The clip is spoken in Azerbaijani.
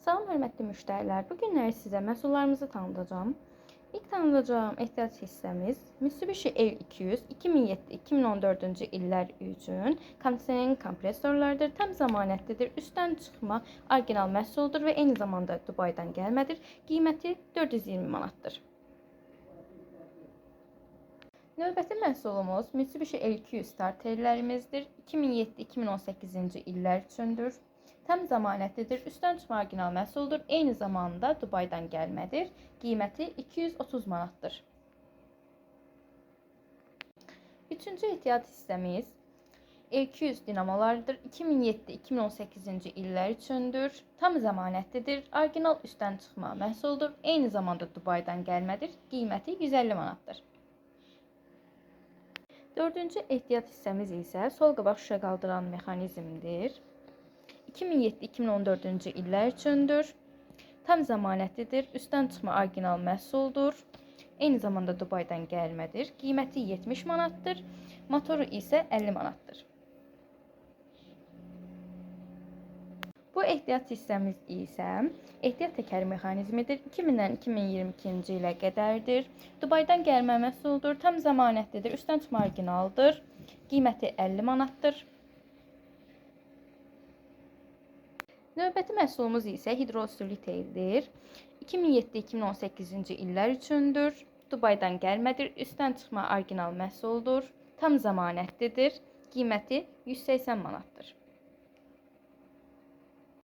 Salam hörmətli müştərilər. Bu günləri sizə məhsullarımızı tanıdacağım. İlk tanıdacağım ehtiyat hissəmiz Mitsubishi L200 2007-2014-cü illər üçün kondisioner kompresorlardır. Tam zəmanətlidir. Üstdən çıxma orijinal məhsuldur və eyni zamanda Dubaydan gəlmədir. Qiyməti 420 manatdır. Növbəti məhsulumuz Mitsubishi L200 starterlərimizdir. 2007-2018-ci illər üçündür. Tam zəmanətlidir. Üstdən çıxma orijinal məhsuldur. Eyni zamanda Dubaydan gəlmədir. Qiyməti 230 manatdır. Üçüncü ehtiyat hissəmiz L200 dinamolardır. 2007-2018-ci illər üçündür. Tam zəmanətlidir. Orijinal üstdən çıxma məhsuldur. Eyni zamanda Dubaydan gəlmədir. Qiyməti 150 manatdır. Dördüncü ehtiyat hissəmiz isə sol qabaq şüşə qaldıran mexanizmdir. 2007-2014-cü illər üçündür. Tam zəmanətlidir. Üstdən çıxma orijinal məhsuldur. Eyni zamanda Dubaydan gəlmədir. Qiyməti 70 manatdır. Motoru isə 50 manatdır. Bu ehtiyat hissəmiz isə ehtiyat təkər mexanizmidir. 2000-dən 2022-ci ilə qədərdir. Dubaydan gəlmə məhsuldur. Tam zəmanətlidir. Üstdən çıxma orijinaldır. Qiyməti 50 manatdır. Növbəti məhsulumuz isə Hydrosil Retail'dir. 2007-2018-ci illər üçündür. Dubaydan gəlmədir. Üstdən çıxma orijinal məhsuldur. Tam zəmanətlidir. Qiyməti 180 manatdır.